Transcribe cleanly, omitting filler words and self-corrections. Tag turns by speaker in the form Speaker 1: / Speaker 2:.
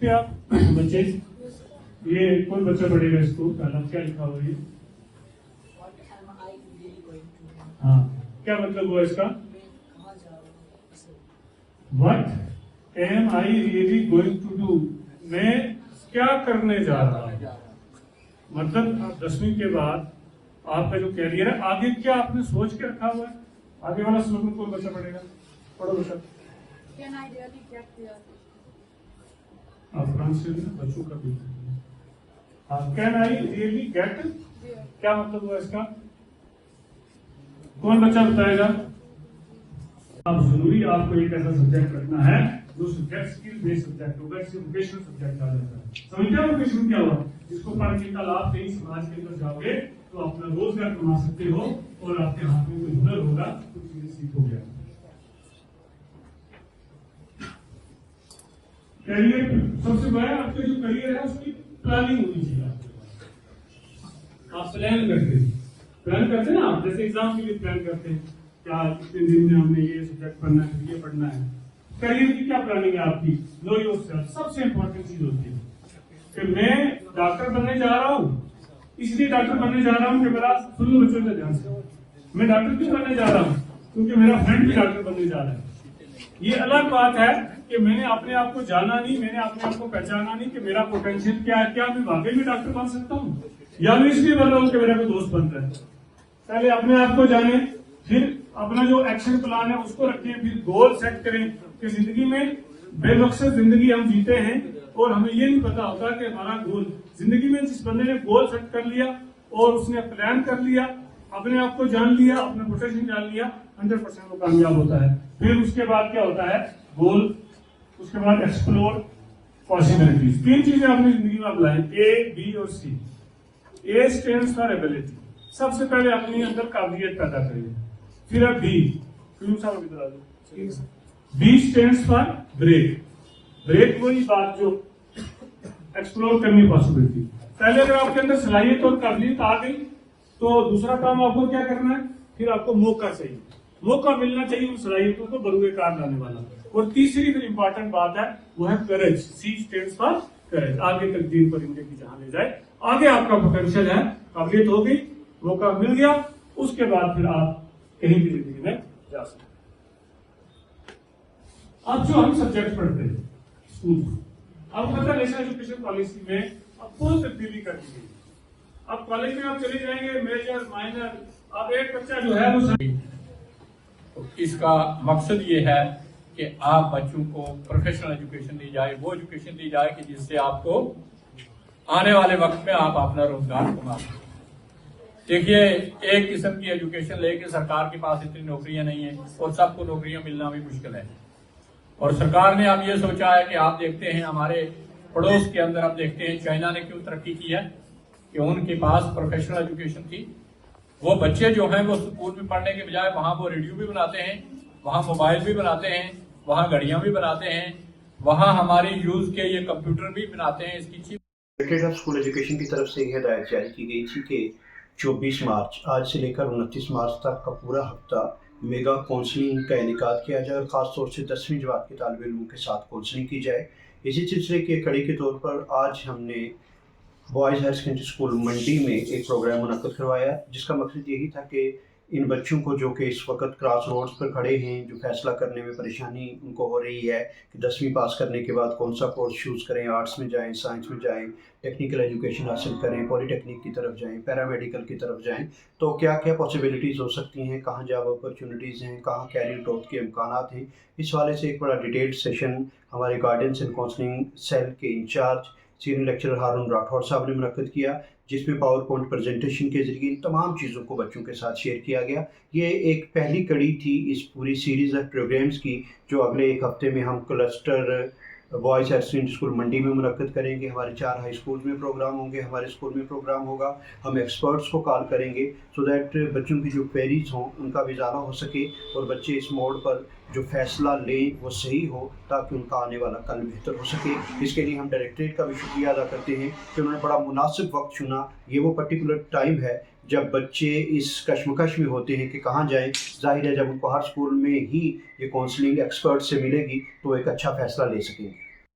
Speaker 1: क्या बच्चे, ये कौन बच्चा पढ़ेगा इसको? पहला क्या लिखा हुआ है? हाँ, क्या मतलब हुआ इसका? What am I really going to do? मैं क्या करने जा रहा हूँ? मतलब आप 10वीं के बाद आपका जो कैरियर है, आगे क्या आपने सोच के रखा हुआ है? आगे वाला स्लोगन कौन बच्चा पढ़ेगा? पढ़ो बच्चा।
Speaker 2: Can I really get there?
Speaker 1: France से बच्चों का भी। हाँ, कैन आई रियली गेट, क्या मतलब हुआ इसका? कौन बच्चा बताएगा? अब जरूरी आपको एक ऐसा सब्जेक्ट रखना है जो सब्जेक्ट स्किल बेस्ड सब्जेक्ट होगा, इससे वोकेशनल सब्जेक्ट आ जाता है। समझते हो वोकेशनल क्या हुआ? जिसको पढ़ के कल आप कहीं समाज के अंदर जाओगे तो अपना रोजगार कमा सकते हो और आपके हाथ में कोई हुनर होगा, कुछ चीजें सीखोगे। करियर सबसे बड़ा, आपका जो करियर है उसकी प्लानिंग होनी चाहिए आपके पास। आप प्लान करते हैं ना, आप जैसे एग्जाम के लिए प्लान करते हैं, क्या इतने दिन में हमने ये सब्जेक्ट पढ़ना है, ये पढ़ना है। करियर की क्या प्लानिंग है आपकी? नो योरसेल्फ सबसे इंपॉर्टेंट चीज होती है कि मैं डॉक्टर बनने जा रहा हूँ, इसलिए डॉक्टर बनने जा रहा हूँ कि मेरा, सुन लो बच्चों का ध्यान से, मैं डॉक्टर क्यों बनने जा रहा हूँ? क्योंकि मेरा फ्रेंड भी डॉक्टर बनने जा रहा है। ये अलग बात है कि मैंने अपने आप को जाना नहीं, मैंने अपने आप को पहचाना नहीं कि मेरा पोटेंशियल क्या है, क्या मैं वाकई में डॉक्टर बन सकता हूँ, या मैं इसलिए बन रहा हूँ कि मेरा कोई दोस्त बन रहा है। पहले अपने आप को जाने, फिर अपना जो एक्शन प्लान है उसको रखें, फिर गोल सेट करें कि जिंदगी में बेमकसद जिंदगी हम जीते हैं और हमें ये नहीं पता होता कि हमारा गोल, जिंदगी में जिस बंदे ने गोल सेट कर लिया और उसने प्लान कर लिया, अपने आप को जान लिया, अपना पोटेंशियल जान लिया, 100% वो कामयाब होता है। फिर उसके बाद क्या होता है? गोल, उसके बाद एक्सप्लोर पॉसिबिलिटीज। 3 चीजें अपनी जिंदगी में आप लाएं, ए, बी और C. A stands for ability, सबसे पहले अपने अंदर काबिलियत पैदा करिए। फिर आप B, B stands for break. Break वही बात जो एक्सप्लोर करनी पॉसिबिलिटी। पहले अगर आपके अंदर सलाहियत और काबिलियत आ गई तो दूसरा काम आपको क्या करना है? फिर आपको मौका चाहिए, मौका मिलना चाहिए उन सलाहियतों को बरूए कार लाने वाला। और तीसरी फिर इंपॉर्टेंट बात है, वो है करेज। सी स्टैंड्स फॉर करेज, आगे तक दीन पर इंडिया की जहां ले जाए। आगे आपका पोटेंशियल है, काबिलियत हो गई, मौका मिल गया, उसके बाद फिर आप कहीं भी जिंदगी में जा सकते। अब जो हम सब्जेक्ट पढ़ते हैं स्कूल, अब पता नेशनल एजुकेशन पॉलिसी में अब बहुत तब्दीली कर दी गई। अब कॉलेज में आप चले जाएंगे, मेजर माइनर, अब एक बच्चा जो है वो
Speaker 3: तो इसका मकसद ये है कि आप बच्चों को प्रोफेशनल एजुकेशन दी जाए, वो एजुकेशन दी जाए कि जिससे आपको आने वाले वक्त में आप अपना रोजगार कमा सकें। देखिए, एक किस्म की एजुकेशन लेके सरकार के पास इतनी नौकरियां नहीं है और सबको नौकरियां मिलना भी मुश्किल है। और सरकार ने अब ये सोचा है कि आप देखते हैं हमारे पड़ोस के अंदर, आप देखते हैं चाइना ने क्यों तरक्की की है कि उनके पास प्रोफेशनल एजुकेशन थी। वो बच्चे जो हैं वो स्कूल में पढ़ने के बजाय वहाँ वो रेडियो भी बनाते हैं, वहाँ मोबाइल भी बनाते हैं, वहाँ घड़ियाँ भी बनाते हैं, वहाँ हमारी यूज के ये कंप्यूटर भी बनाते हैं। इसकी चीज
Speaker 4: डायरेक्टरेट ऑफ स्कूल एजुकेशन की तरफ से यह हिदायत जारी की गई थी कि 24 मार्च आज से लेकर 29 मार्च तक का पूरा हफ्ता मेगा काउंसलिंग का इनेकाद किया जाए और ख़ासतौर से 10वीं जमात के तालिब इल्मों के साथ काउंसलिंग की जाए। इसी सिलसिले के कड़ी के तौर पर आज हमने boys higher secondary school Mandi में एक प्रोग्राम मुनक्किद करवाया, जिसका मकसद यही था कि इन बच्चों को जो कि इस वक्त क्रॉस रोड्स पर खड़े हैं, जो फैसला करने में परेशानी उनको हो रही है कि 10वीं पास करने के बाद कौन सा कोर्स चूज़ करें, आर्ट्स में जाएं, साइंस में जाएं, टेक्निकल एजुकेशन हासिल करें, पॉलीटेक्निक की तरफ जाएं, पैरामेडिकल की तरफ जाएं, तो क्या क्या पॉसिबिलिटीज़ हो सकती हैं, कहाँ जॉब अपॉर्चुनिटीज़ हैं, कहाँ कैरियर ग्रोथ के इम्कानात हैं। इस हवाले से एक बड़ा डिटेल्ड सेशन हमारे गाइडेंस एंड काउंसलिंग सेल के इंचार्ज सीनियर लेक्चरर हारून राठौर साहब ने मुनक्किद किया, जिसमें पावर पॉइंट प्रेजेंटेशन के जरिए इन तमाम चीज़ों को बच्चों के साथ शेयर किया गया। ये एक पहली कड़ी थी इस पूरी सीरीज़ ऑफ प्रोग्राम्स की, जो अगले एक हफ्ते में हम cluster boys higher secondary school Mandi में मुनक्किद करेंगे। हमारे 4 हाई स्कूल में प्रोग्राम होंगे, हमारे स्कूल में प्रोग्राम होगा। हम एक्सपर्ट्स को कॉल करेंगे सो दैट बच्चों की जो क्वेरीज हों उनका भी इजाला हो सके और बच्चे इस मोड़ पर जो फैसला लें वो सही हो, ताकि उनका आने वाला कल बेहतर हो सके। इसके लिए हम डायरेक्टरेट का भी शुक्रिया अदा करते हैं कि उन्होंने बड़ा मुनासिब वक्त चुना। ये वो पर्टिकुलर टाइम है जब बच्चे इस कश्मकश में होते हैं कि कहाँ जाएं। जाहिर है जब उनको हर स्कूल में ही ये काउंसलिंग एक्सपर्ट से मिलेगी तो एक अच्छा फ़ैसला ले सकेंगे।